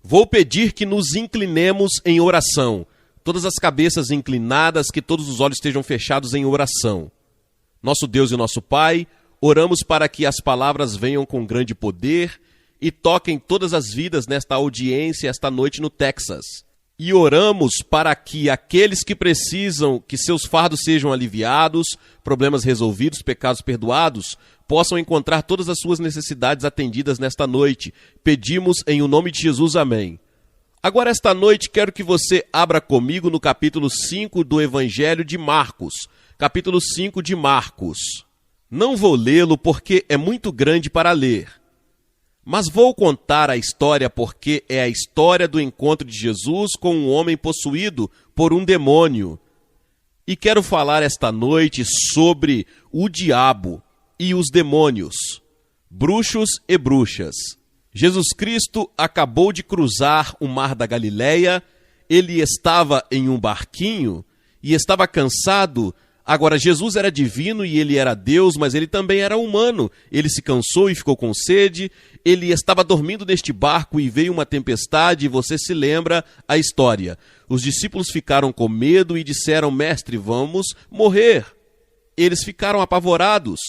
Vou pedir que nos inclinemos em oração. Todas as cabeças inclinadas, que todos os olhos estejam fechados em oração. Nosso Deus e nosso Pai, oramos para que as palavras venham com grande poder e toquem todas as vidas nesta audiência esta noite no Texas. E oramos para que aqueles que precisam que seus fardos sejam aliviados, problemas resolvidos, pecados perdoados, possam encontrar todas as suas necessidades atendidas nesta noite. Pedimos em o nome de Jesus, amém. Agora, esta noite, quero que você abra comigo no capítulo 5 do Evangelho de Marcos. Capítulo 5 de Marcos. Não vou lê-lo porque é muito grande para ler. Mas vou contar a história porque é a história do encontro de Jesus com um homem possuído por um demônio. E quero falar esta noite sobre o diabo e os demônios, bruxos e bruxas. Jesus Cristo acabou de cruzar o mar da Galileia, ele estava em um barquinho e estava cansado. Agora, Jesus era divino e ele era Deus, mas ele também era humano. Ele se cansou e ficou com sede. Ele estava dormindo neste barco e veio uma tempestade, e você se lembra a história. Os discípulos ficaram com medo e disseram: Mestre, vamos morrer. Eles ficaram apavorados.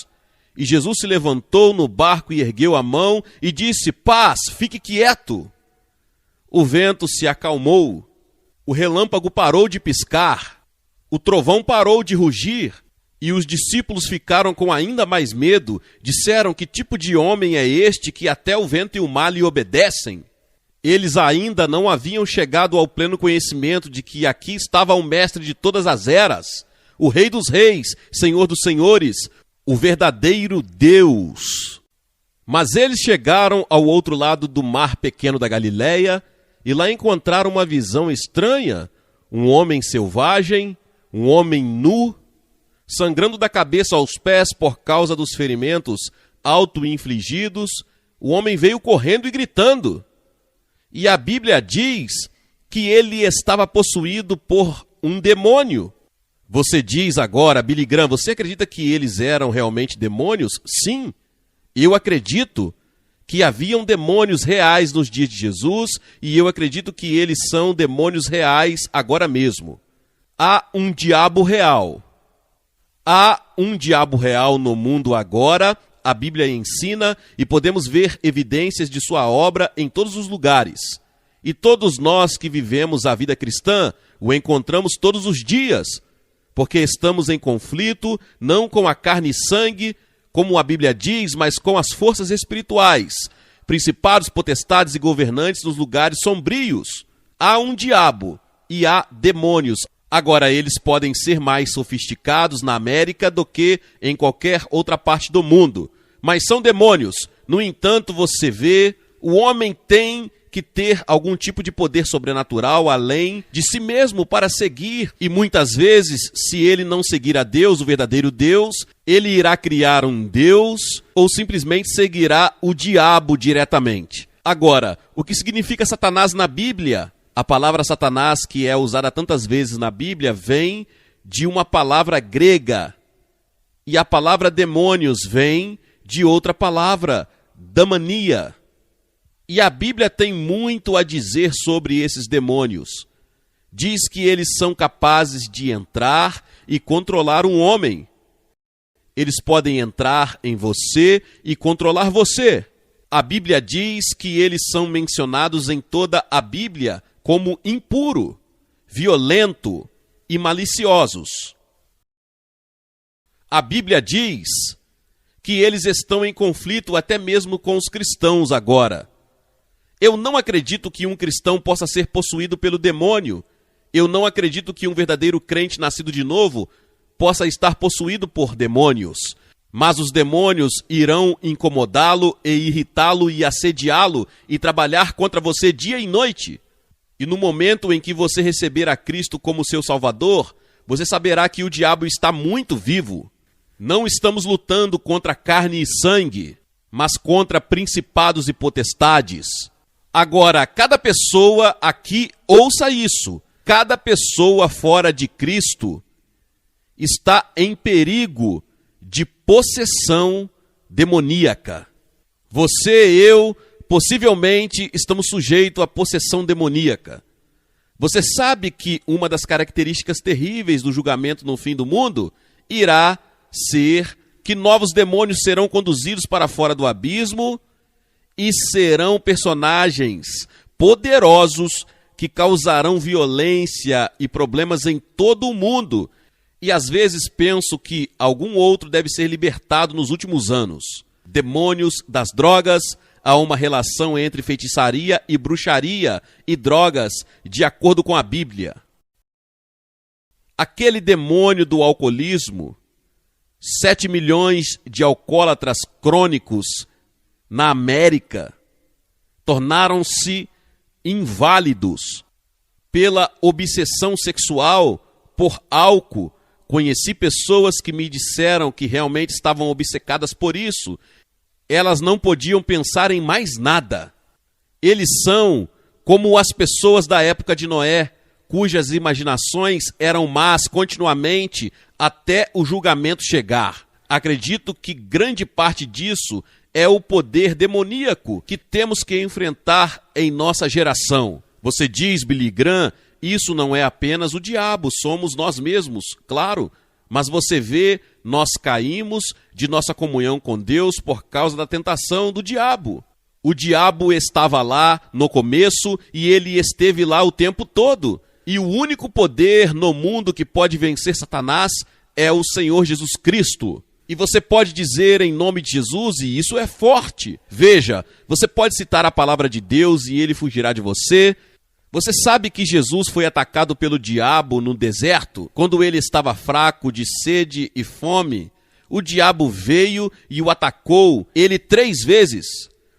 E Jesus se levantou no barco e ergueu a mão e disse: Paz, fique quieto. O vento se acalmou. O relâmpago parou de piscar. O trovão parou de rugir, e os discípulos ficaram com ainda mais medo. Disseram: que tipo de homem é este que até o vento e o mar lhe obedecem? Eles ainda não haviam chegado ao pleno conhecimento de que aqui estava o mestre de todas as eras, o Rei dos reis, Senhor dos senhores, o verdadeiro Deus. Mas eles chegaram ao outro lado do mar pequeno da Galileia, e lá encontraram uma visão estranha, um homem selvagem, um homem nu, sangrando da cabeça aos pés por causa dos ferimentos auto-infligidos. O homem veio correndo e gritando. E a Bíblia diz que ele estava possuído por um demônio. Você diz agora, Billy Graham, você acredita que eles eram realmente demônios? Sim, eu acredito que haviam demônios reais nos dias de Jesus, e eu acredito que eles são demônios reais agora mesmo. Há um diabo real. Há um diabo real no mundo agora, a Bíblia ensina, e podemos ver evidências de sua obra em todos os lugares. E todos nós que vivemos a vida cristã o encontramos todos os dias, porque estamos em conflito, não com a carne e sangue, como a Bíblia diz, mas com as forças espirituais, principados, potestades e governantes nos lugares sombrios. Há um diabo e há demônios. Agora, eles podem ser mais sofisticados na América do que em qualquer outra parte do mundo, mas são demônios. No entanto, você vê, o homem tem que ter algum tipo de poder sobrenatural além de si mesmo para seguir, e muitas vezes, se ele não seguir a Deus, o verdadeiro Deus, ele irá criar um Deus ou simplesmente seguirá o diabo diretamente. Agora, o que significa Satanás na Bíblia? A palavra Satanás, que é usada tantas vezes na Bíblia, vem de uma palavra grega. E a palavra demônios vem de outra palavra, damania. E a Bíblia tem muito a dizer sobre esses demônios. Diz que eles são capazes de entrar e controlar um homem. Eles podem entrar em você e controlar você. A Bíblia diz que eles são mencionados em toda a Bíblia como impuro, violento e maliciosos. A Bíblia diz que eles estão em conflito até mesmo com os cristãos agora. Eu não acredito que um cristão possa ser possuído pelo demônio. Eu não acredito que um verdadeiro crente nascido de novo possa estar possuído por demônios. Mas os demônios irão incomodá-lo e irritá-lo e assediá-lo e trabalhar contra você dia e noite. E no momento em que você receber a Cristo como seu Salvador, você saberá que o diabo está muito vivo. Não estamos lutando contra carne e sangue, mas contra principados e potestades. Agora, cada pessoa aqui, ouça isso, cada pessoa fora de Cristo está em perigo de possessão demoníaca. Você e eu possivelmente estamos sujeitos à possessão demoníaca. Você sabe que uma das características terríveis do julgamento no fim do mundo irá ser que novos demônios serão conduzidos para fora do abismo e serão personagens poderosos que causarão violência e problemas em todo o mundo. E às vezes penso que algum outro deve ser libertado nos últimos anos. Demônios das drogas, há uma relação entre feitiçaria e bruxaria e drogas, de acordo com a Bíblia. Aquele demônio do alcoolismo, 7 milhões de alcoólatras crônicos na América tornaram-se inválidos pela obsessão sexual por álcool. Conheci pessoas que me disseram que realmente estavam obcecadas por isso. Elas não podiam pensar em mais nada. Eles são como as pessoas da época de Noé, cujas imaginações eram más continuamente até o julgamento chegar. Acredito que grande parte disso é o poder demoníaco que temos que enfrentar em nossa geração. Você diz, Billy Graham, isso não é apenas o diabo, somos nós mesmos, claro. Mas você vê, nós caímos de nossa comunhão com Deus por causa da tentação do diabo. O diabo estava lá no começo e ele esteve lá o tempo todo. E o único poder no mundo que pode vencer Satanás é o Senhor Jesus Cristo. E você pode dizer em nome de Jesus, e isso é forte. Veja, você pode citar a palavra de Deus e ele fugirá de você. Você sabe que Jesus foi atacado pelo diabo no deserto, quando ele estava fraco de sede e fome? O diabo veio e o atacou, ele 3 vezes.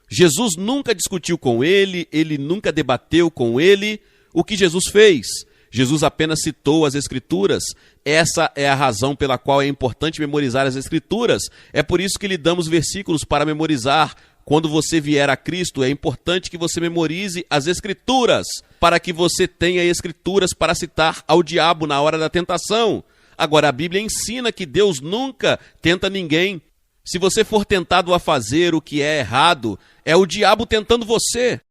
Jesus nunca discutiu com ele nunca debateu com ele. O que Jesus fez? Jesus apenas citou as Escrituras. Essa é a razão pela qual é importante memorizar as Escrituras. É por isso que lhe damos versículos para memorizar. Quando você vier a Cristo, é importante que você memorize as Escrituras, para que você tenha Escrituras para citar ao diabo na hora da tentação. Agora, a Bíblia ensina que Deus nunca tenta ninguém. Se você for tentado a fazer o que é errado, é o diabo tentando você.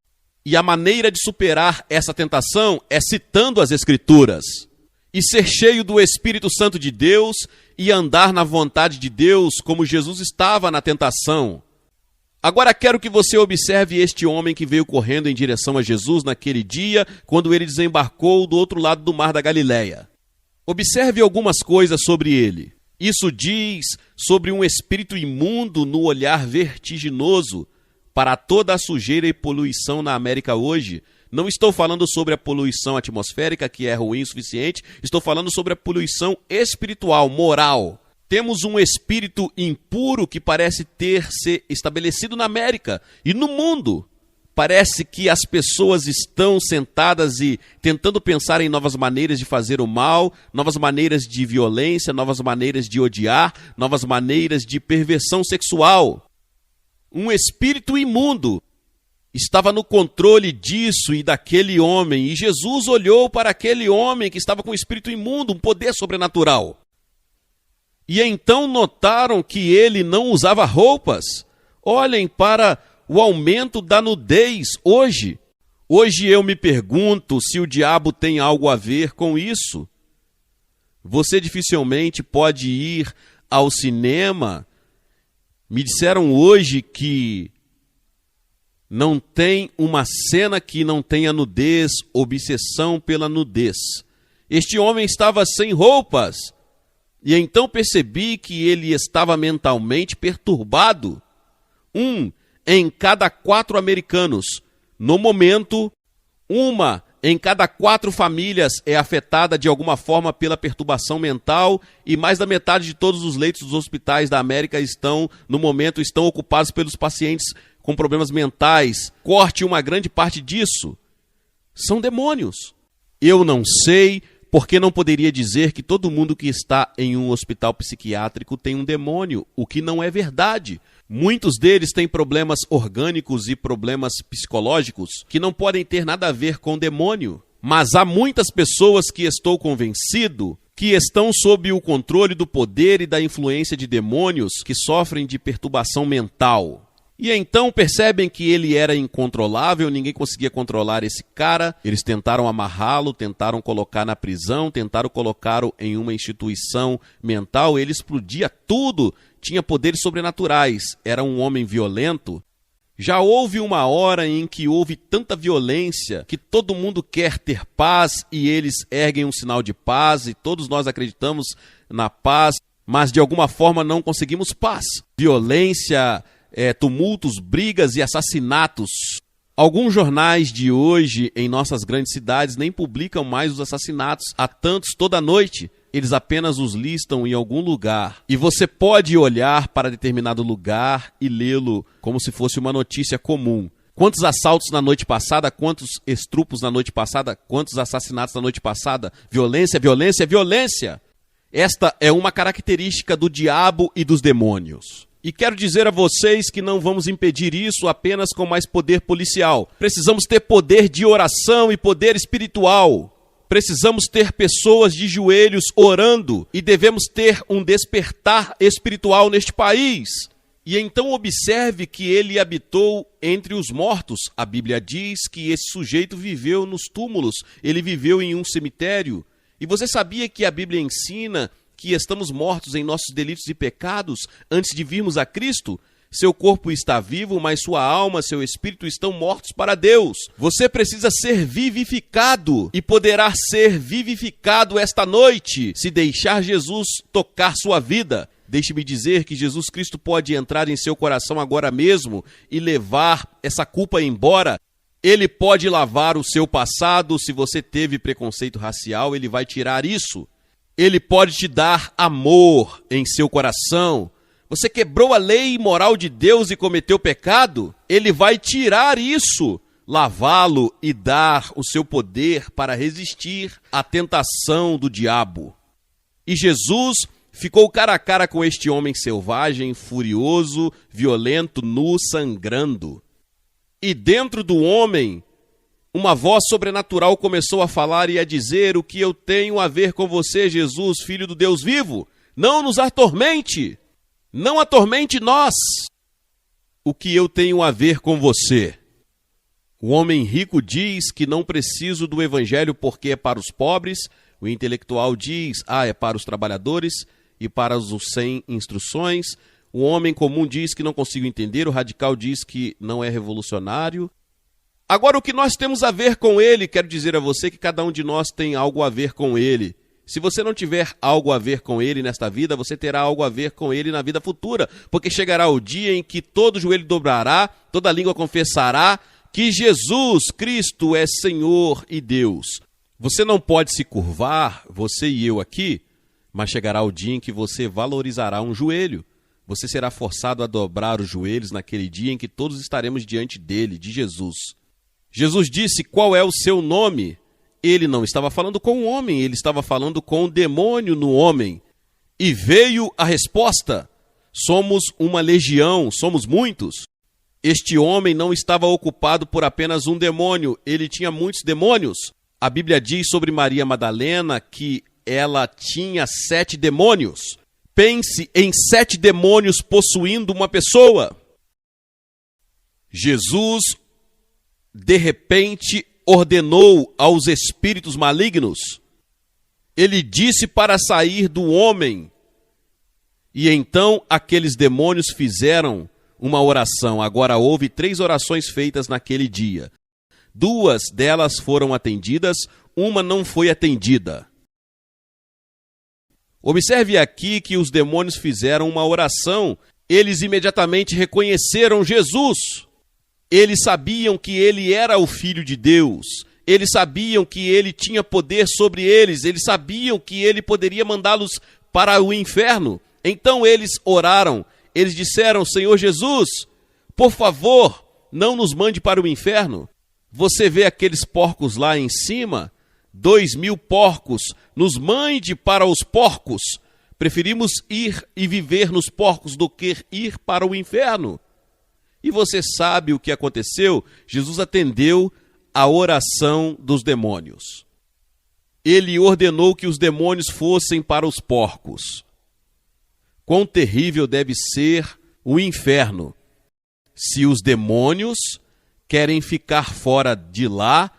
E a maneira de superar essa tentação é citando as Escrituras. E ser cheio do Espírito Santo de Deus e andar na vontade de Deus, como Jesus estava na tentação. Agora quero que você observe este homem que veio correndo em direção a Jesus naquele dia, quando ele desembarcou do outro lado do mar da Galileia. Observe algumas coisas sobre ele. Isso diz sobre um espírito imundo no olhar vertiginoso para toda a sujeira e poluição na América hoje. Não estou falando sobre a poluição atmosférica, que é ruim o suficiente, estou falando sobre a poluição espiritual, moral. Temos um espírito impuro que parece ter se estabelecido na América e no mundo. Parece que as pessoas estão sentadas e tentando pensar em novas maneiras de fazer o mal, novas maneiras de violência, novas maneiras de odiar, novas maneiras de perversão sexual. Um espírito imundo estava no controle disso e daquele homem, e Jesus olhou para aquele homem que estava com um espírito imundo, um poder sobrenatural. E então notaram que ele não usava roupas. Olhem para o aumento da nudez hoje. Hoje eu me pergunto se o diabo tem algo a ver com isso. Você dificilmente pode ir ao cinema. Me disseram hoje que não tem uma cena que não tenha nudez, obsessão pela nudez. Este homem estava sem roupas. E então percebi que ele estava mentalmente perturbado. 1 em cada 4 americanos. No momento, 1 em cada 4 famílias é afetada de alguma forma pela perturbação mental e mais da metade de todos os leitos dos hospitais da América no momento, estão ocupados pelos pacientes com problemas mentais. Corte uma grande parte disso. São demônios. Eu não sei porque não poderia dizer que todo mundo que está em um hospital psiquiátrico tem um demônio, o que não é verdade. Muitos deles têm problemas orgânicos e problemas psicológicos que não podem ter nada a ver com demônio. Mas há muitas pessoas que estou convencido que estão sob o controle do poder e da influência de demônios que sofrem de perturbação mental. E então percebem que ele era incontrolável, ninguém conseguia controlar esse cara. Eles tentaram amarrá-lo, tentaram colocar na prisão, tentaram colocá-lo em uma instituição mental. Ele explodia tudo, tinha poderes sobrenaturais, era um homem violento. Já houve uma hora em que houve tanta violência que todo mundo quer ter paz e eles erguem um sinal de paz e todos nós acreditamos na paz, mas de alguma forma não conseguimos paz. Violência, tumultos, brigas e assassinatos. Alguns jornais de hoje em nossas grandes cidades nem publicam mais os assassinatos. Há tantos toda noite. Eles apenas os listam em algum lugar. E você pode olhar para determinado lugar e lê-lo como se fosse uma notícia comum. Quantos assaltos na noite passada, quantos estrupos na noite passada, quantos assassinatos na noite passada. Violência, violência, violência. Esta é uma característica do diabo e dos demônios. E quero dizer a vocês que não vamos impedir isso apenas com mais poder policial. Precisamos ter poder de oração e poder espiritual. Precisamos ter pessoas de joelhos orando e devemos ter um despertar espiritual neste país. E então observe que ele habitou entre os mortos. A Bíblia diz que esse sujeito viveu nos túmulos, ele viveu em um cemitério. E você sabia que a Bíblia ensina que estamos mortos em nossos delitos e pecados antes de virmos a Cristo? Seu corpo está vivo, mas sua alma, seu espírito estão mortos para Deus. Você precisa ser vivificado e poderá ser vivificado esta noite se deixar Jesus tocar sua vida. Deixe-me dizer que Jesus Cristo pode entrar em seu coração agora mesmo e levar essa culpa embora. Ele pode lavar o seu passado. Se você teve preconceito racial, ele vai tirar isso. Ele pode te dar amor em seu coração. Você quebrou a lei moral de Deus e cometeu pecado? Ele vai tirar isso, lavá-lo e dar o seu poder para resistir à tentação do diabo. E Jesus ficou cara a cara com este homem selvagem, furioso, violento, nu, sangrando. E dentro do homem, uma voz sobrenatural começou a falar e a dizer: o que eu tenho a ver com você, Jesus, Filho do Deus vivo? Não nos atormente! Não atormente nós! O que eu tenho a ver com você? O homem rico diz que não preciso do evangelho porque é para os pobres. O intelectual diz, é para os trabalhadores e para os sem instruções. O homem comum diz que não consigo entender. O radical diz que não é revolucionário. Agora, o que nós temos a ver com ele? Quero dizer a você que cada um de nós tem algo a ver com ele. Se você não tiver algo a ver com ele nesta vida, você terá algo a ver com ele na vida futura. Porque chegará o dia em que todo joelho dobrará, toda língua confessará que Jesus Cristo é Senhor e Deus. Você não pode se curvar, você e eu aqui, mas chegará o dia em que você valorizará um joelho. Você será forçado a dobrar os joelhos naquele dia em que todos estaremos diante dele, de Jesus. Jesus disse: qual é o seu nome? Ele não estava falando com o homem, ele estava falando com o demônio no homem. E veio a resposta: somos uma legião, somos muitos. Este homem não estava ocupado por apenas um demônio, ele tinha muitos demônios. A Bíblia diz sobre Maria Madalena que ela tinha 7 demônios. Pense em 7 demônios possuindo uma pessoa. Jesus, de repente, ordenou aos espíritos malignos. Ele disse para sair do homem. E então aqueles demônios fizeram uma oração. Agora houve 3 orações feitas naquele dia. 2 delas foram atendidas, uma não foi atendida. Observe aqui que os demônios fizeram uma oração. Eles imediatamente reconheceram Jesus. Eles sabiam que ele era o Filho de Deus. Eles sabiam que ele tinha poder sobre eles. Eles sabiam que ele poderia mandá-los para o inferno. Então eles oraram. Eles disseram: Senhor Jesus, por favor, não nos mande para o inferno. Você vê aqueles porcos lá em cima? 2.000 porcos. Nos mande para os porcos. Preferimos ir e viver nos porcos do que ir para o inferno. E você sabe o que aconteceu? Jesus atendeu a oração dos demônios. Ele ordenou que os demônios fossem para os porcos. Quão terrível deve ser o inferno Se os demônios querem ficar fora de lá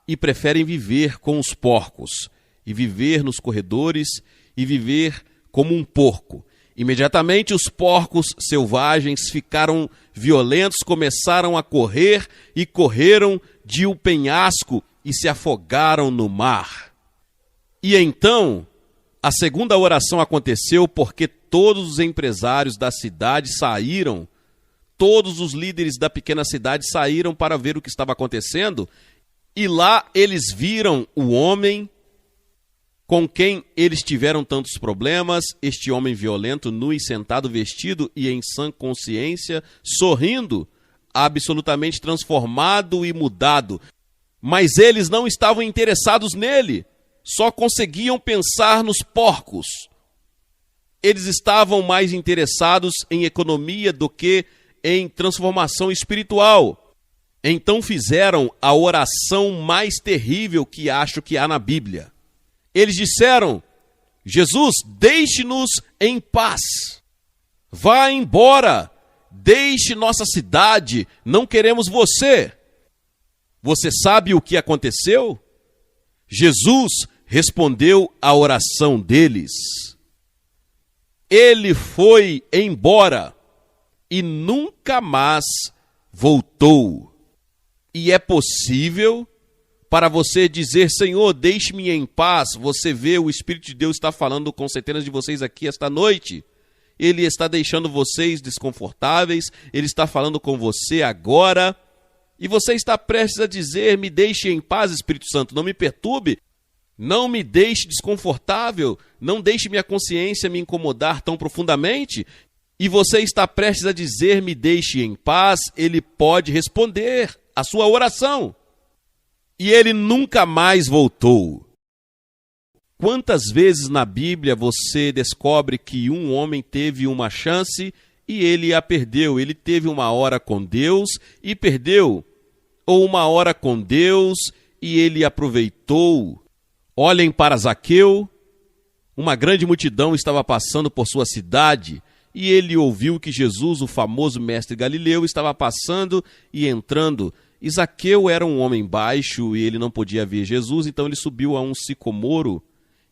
e preferem viver com os porcos, e viver nos corredores, e viver como um porco. Imediatamente os porcos selvagens ficaram violentos, começaram a correr e correram de um penhasco e se afogaram no mar. E então, a segunda oração aconteceu porque todos os empresários da cidade saíram, todos os líderes da pequena cidade saíram para ver o que estava acontecendo, e lá eles viram o homem com quem eles tiveram tantos problemas, este homem violento, nu e sentado, vestido e em sã consciência, sorrindo, absolutamente transformado e mudado. Mas eles não estavam interessados nele, só conseguiam pensar nos porcos. Eles estavam mais interessados em economia do que em transformação espiritual. Então fizeram a oração mais terrível que acho que há na Bíblia. Eles disseram: Jesus, deixe-nos em paz. Vá embora. Deixe nossa cidade. Não queremos você. Você sabe o que aconteceu? Jesus respondeu à oração deles. Ele foi embora e nunca mais voltou. E é possível para você dizer: Senhor, deixe-me em paz. Você vê, o Espírito de Deus está falando com centenas de vocês aqui esta noite. Ele está deixando vocês desconfortáveis. Ele está falando com você agora. E você está prestes a dizer: me deixe em paz, Espírito Santo, não me perturbe. Não me deixe desconfortável. Não deixe minha consciência me incomodar tão profundamente. E você está prestes a dizer: me deixe em paz. Ele pode responder a sua oração. E ele nunca mais voltou. Quantas vezes na Bíblia você descobre que um homem teve uma chance e ele a perdeu? Ele teve uma hora com Deus e perdeu. Ou uma hora com Deus e ele aproveitou. Olhem para Zaqueu. Uma grande multidão estava passando por sua cidade e ele ouviu que Jesus, o famoso mestre Galileu, estava passando e entrando. E Zaqueu era um homem baixo e ele não podia ver Jesus, então ele subiu a um sicomoro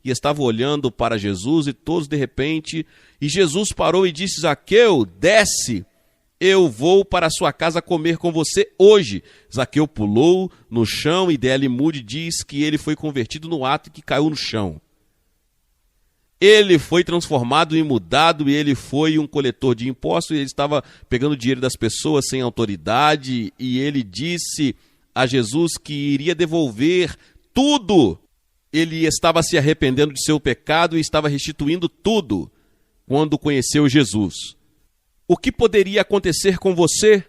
e estava olhando para Jesus e todos de repente, e Jesus parou e disse: Zaqueu, desce, eu vou para a sua casa comer com você hoje. Zaqueu pulou no chão e D.L. Moody diz que ele foi convertido no ato que caiu no chão. Ele foi transformado e mudado e ele foi um coletor de impostos e ele estava pegando dinheiro das pessoas sem autoridade e ele disse a Jesus que iria devolver tudo. Ele estava se arrependendo de seu pecado e estava restituindo tudo quando conheceu Jesus. O que poderia acontecer com você?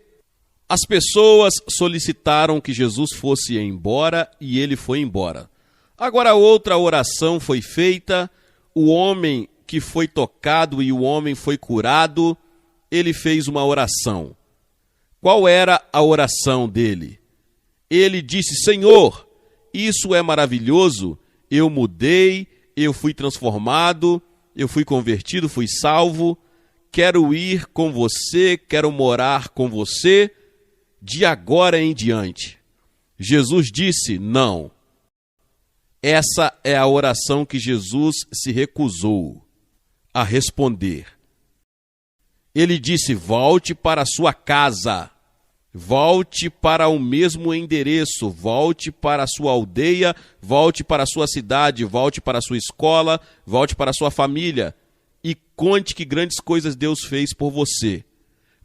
As pessoas solicitaram que Jesus fosse embora e ele foi embora. Agora outra oração foi feita. O homem que foi tocado e o homem foi curado, ele fez uma oração. Qual era a oração dele? Ele disse: Senhor, isso é maravilhoso, eu mudei, eu fui transformado, eu fui convertido, fui salvo, quero ir com você, quero morar com você, de agora em diante. Jesus disse: não. Essa é a oração que Jesus se recusou a responder. Ele disse: volte para a sua casa, volte para o mesmo endereço, volte para a sua aldeia, volte para a sua cidade, volte para a sua escola, volte para a sua família e conte que grandes coisas Deus fez por você.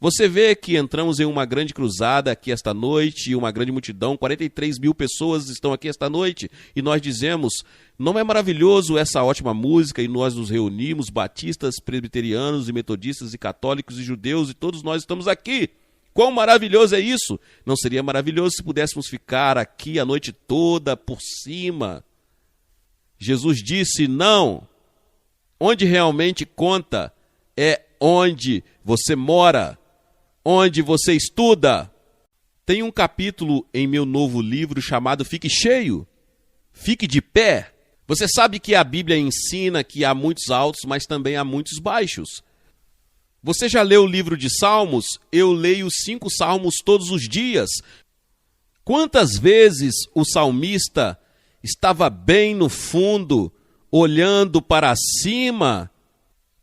Você vê que entramos em uma grande cruzada aqui esta noite, uma grande multidão, 43 mil pessoas estão aqui esta noite, e nós dizemos: não é maravilhoso essa ótima música? E nós nos reunimos, batistas, presbiterianos e metodistas e católicos e judeus, e todos nós estamos aqui. Quão maravilhoso é isso? Não seria maravilhoso se pudéssemos ficar aqui a noite toda por cima? Jesus disse: não. Onde realmente conta é onde você mora, onde você estuda. Tem um capítulo em meu novo livro chamado Fique Cheio, Fique de Pé. Você sabe que a Bíblia ensina que há muitos altos, mas também há muitos baixos. Você já leu o livro de Salmos? Eu leio 5 salmos todos os dias. Quantas vezes o salmista estava bem no fundo, olhando para cima,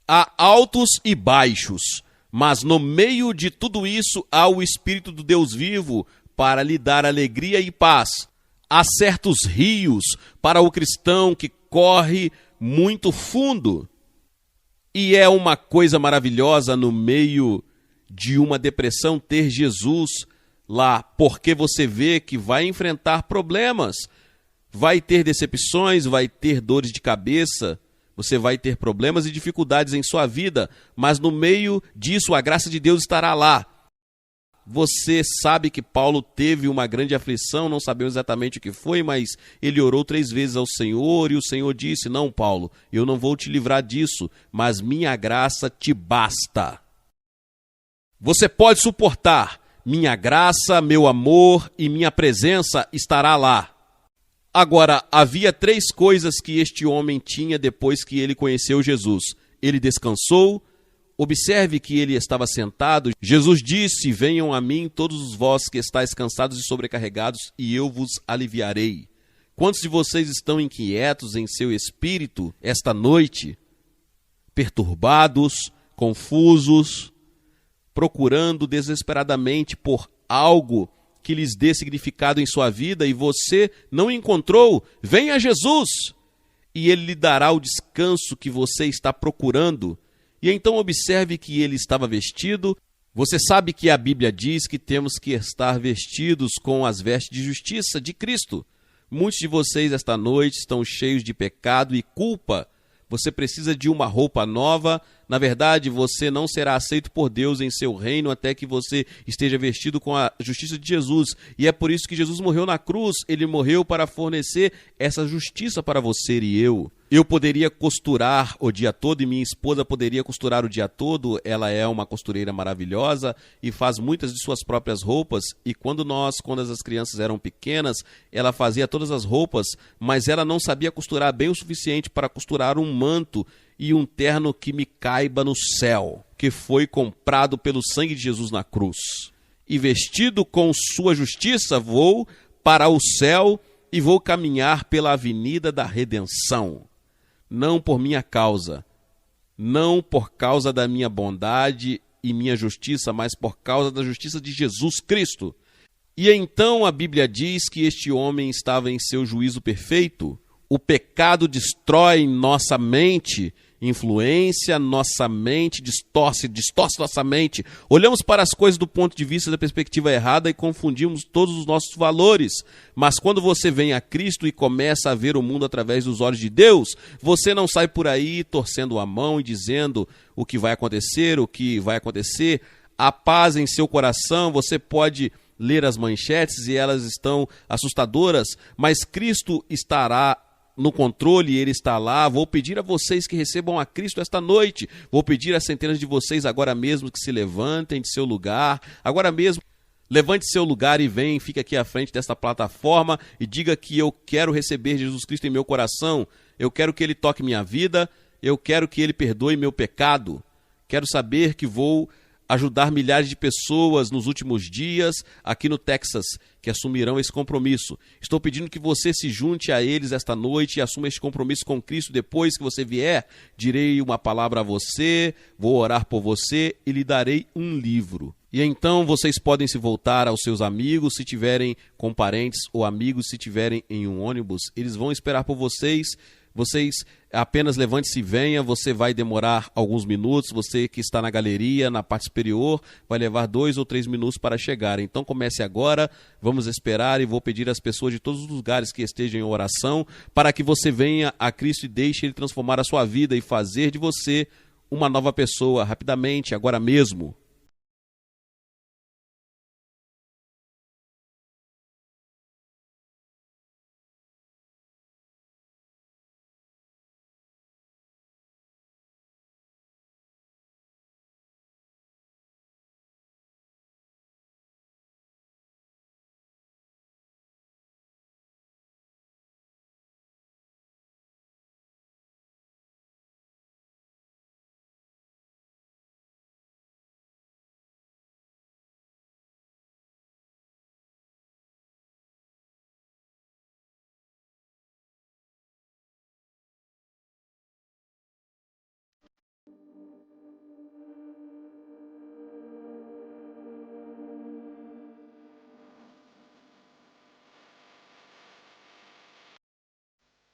há altos e baixos, mas no meio de tudo isso há o Espírito do Deus vivo para lhe dar alegria e paz. Há certos rios para o cristão que corre muito fundo. E é uma coisa maravilhosa no meio de uma depressão ter Jesus lá, porque você vê que vai enfrentar problemas, vai ter decepções, vai ter dores de cabeça, você vai ter problemas e dificuldades em sua vida, mas no meio disso a graça de Deus estará lá. Você sabe que Paulo teve uma grande aflição, não sabemos exatamente o que foi, mas ele orou 3 vezes ao Senhor e o Senhor disse: não, Paulo, eu não vou te livrar disso, mas minha graça te basta. Você pode suportar, minha graça, meu amor e minha presença estará lá. Agora, havia 3 coisas que este homem tinha depois que ele conheceu Jesus. Ele descansou. Observe que ele estava sentado. Jesus disse: venham a mim todos vós que estáis cansados e sobrecarregados, e eu vos aliviarei. Quantos de vocês estão inquietos em seu espírito esta noite? Perturbados, confusos, procurando desesperadamente por algo que lhes dê significado em sua vida e você não encontrou? Venha a Jesus e ele lhe dará o descanso que você está procurando. E então observe que ele estava vestido. Você sabe que a Bíblia diz que temos que estar vestidos com as vestes de justiça de Cristo. Muitos de vocês esta noite estão cheios de pecado e culpa. Você precisa de uma roupa nova. Na verdade, você não será aceito por Deus em seu reino até que você esteja vestido com a justiça de Jesus. E é por isso que Jesus morreu na cruz. Ele morreu para fornecer essa justiça para você e eu. Eu poderia costurar o dia todo e minha esposa poderia costurar o dia todo. Ela é uma costureira maravilhosa e faz muitas de suas próprias roupas. E quando as crianças eram pequenas, ela fazia todas as roupas, mas ela não sabia costurar bem o suficiente para costurar um manto e um terno que me caiba no céu, que foi comprado pelo sangue de Jesus na cruz. E vestido com sua justiça, vou para o céu e vou caminhar pela avenida da redenção. Não por minha causa, não por causa da minha bondade e minha justiça, mas por causa da justiça de Jesus Cristo. E então a Bíblia diz que este homem estava em seu juízo perfeito. O pecado destrói nossa mente, influencia nossa mente, distorce nossa mente. Olhamos para as coisas do ponto de vista da perspectiva errada e confundimos todos os nossos valores. Mas quando você vem a Cristo e começa a ver o mundo através dos olhos de Deus, você não sai por aí torcendo a mão e dizendo o que vai acontecer, Há paz em seu coração. Você pode ler as manchetes e elas estão assustadoras, mas Cristo estará no controle, ele está lá. Vou pedir a vocês que recebam a Cristo esta noite. Vou pedir a centenas de vocês agora mesmo que se levantem de seu lugar. Agora mesmo, levante seu lugar e vem, fique aqui à frente desta plataforma e diga que eu quero receber Jesus Cristo em meu coração. Eu quero que ele toque minha vida. Eu quero que ele perdoe meu pecado. Quero saber que vou ajudar milhares de pessoas nos últimos dias aqui no Texas, que assumirão esse compromisso. Estou pedindo que você se junte a eles esta noite e assuma este compromisso com Cristo. Depois que você vier, direi uma palavra a você, vou orar por você e lhe darei um livro. E então vocês podem se voltar aos seus amigos, se tiverem com parentes ou amigos, se tiverem em um ônibus, eles vão esperar por vocês. Vocês apenas levante-se e venha, você vai demorar alguns minutos, você que está na galeria, na parte superior, vai levar 2 ou 3 minutos para chegar. Então comece agora, vamos esperar e vou pedir às pessoas de todos os lugares que estejam em oração para que você venha a Cristo e deixe Ele transformar a sua vida e fazer de você uma nova pessoa rapidamente, agora mesmo.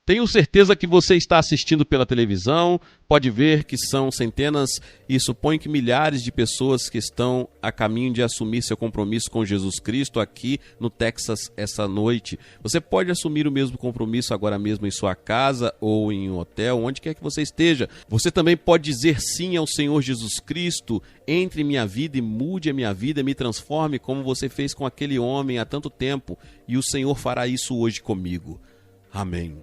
Tenho certeza que você está assistindo pela televisão, pode ver que são centenas e suponho que milhares de pessoas que estão a caminho de assumir seu compromisso com Jesus Cristo aqui no Texas essa noite. Você pode assumir o mesmo compromisso agora mesmo em sua casa ou em um hotel, onde quer que você esteja. Você também pode dizer sim ao Senhor Jesus Cristo, entre em minha vida e mude a minha vida, me transforme como você fez com aquele homem há tanto tempo, e o Senhor fará isso hoje comigo. Amém.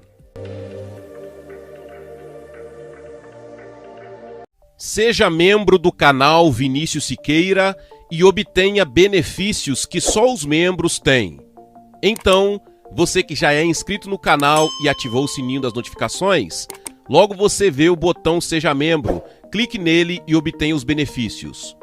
Seja membro do canal Vinícius Siqueira e obtenha benefícios que só os membros têm. Então, você que já é inscrito no canal e ativou o sininho das notificações, logo você vê o botão Seja Membro, clique nele e obtenha os benefícios.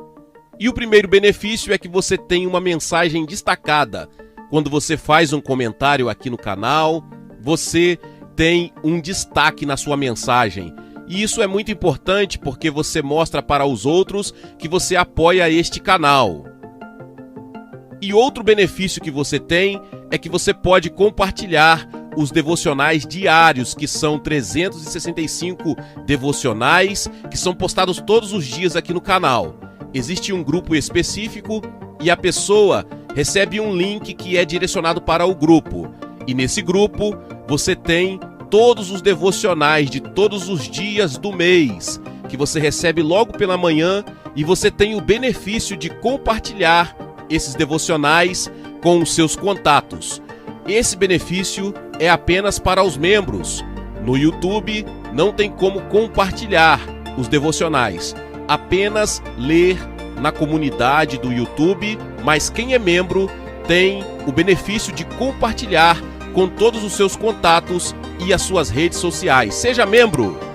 E o primeiro benefício é que você tem uma mensagem destacada. Quando você faz um comentário aqui no canal, você tem um destaque na sua mensagem. E isso é muito importante porque você mostra para os outros que você apoia este canal. E outro benefício que você tem é que você pode compartilhar os devocionais diários, que são 365 devocionais, que são postados todos os dias aqui no canal. Existe um grupo específico e a pessoa recebe um link que é direcionado para o grupo. E nesse grupo você tem todos os devocionais de todos os dias do mês, que você recebe logo pela manhã, e você tem o benefício de compartilhar esses devocionais com os seus contatos. Esse benefício é apenas para os membros. No YouTube não tem como compartilhar os devocionais, apenas ler na comunidade do YouTube, mas quem é membro tem o benefício de compartilhar com todos os seus contatos e as suas redes sociais. Seja membro!